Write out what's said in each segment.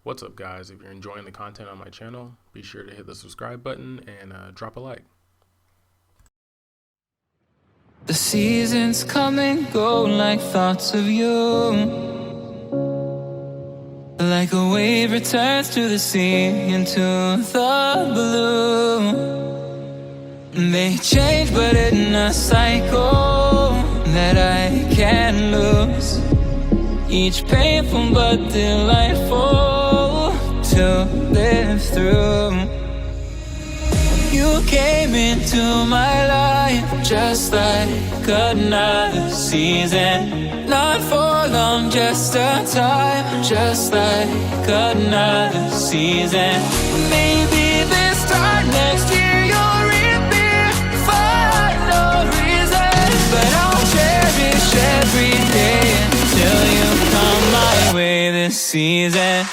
What's up, guys? If you're enjoying the content on my channel, be sure to hit the subscribe button and drop a like. The seasons come and go like thoughts of you. Like a wave returns to the sea into the blue. They change but in a cycle that I can't lose. Each painful but delightful to live through. You came into my life just like another season. Not for long, just a time, just like another season. Maybe this time next year you'll reappear for no reason, but I'll cherish every day until you come my way this season.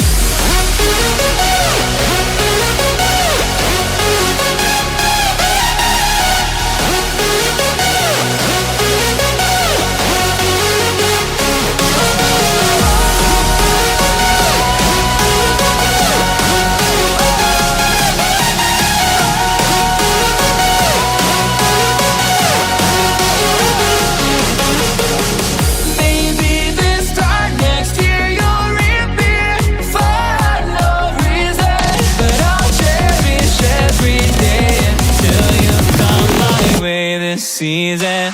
Season.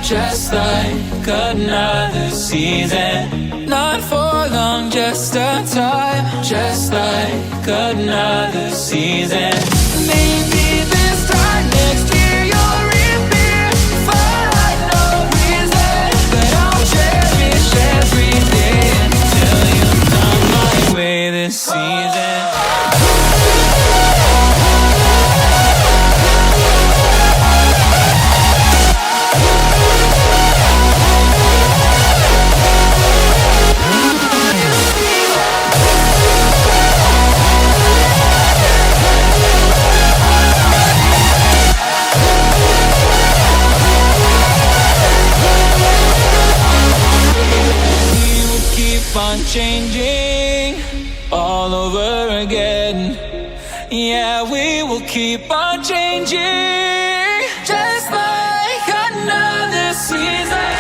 Just like another season. Not for long, just a time. Just like another season. Maybe this time next year you'll reappear for no reason, but I'll cherish every day until you come my way this season. On changing all over again. Yeah, we will keep on changing just like another season.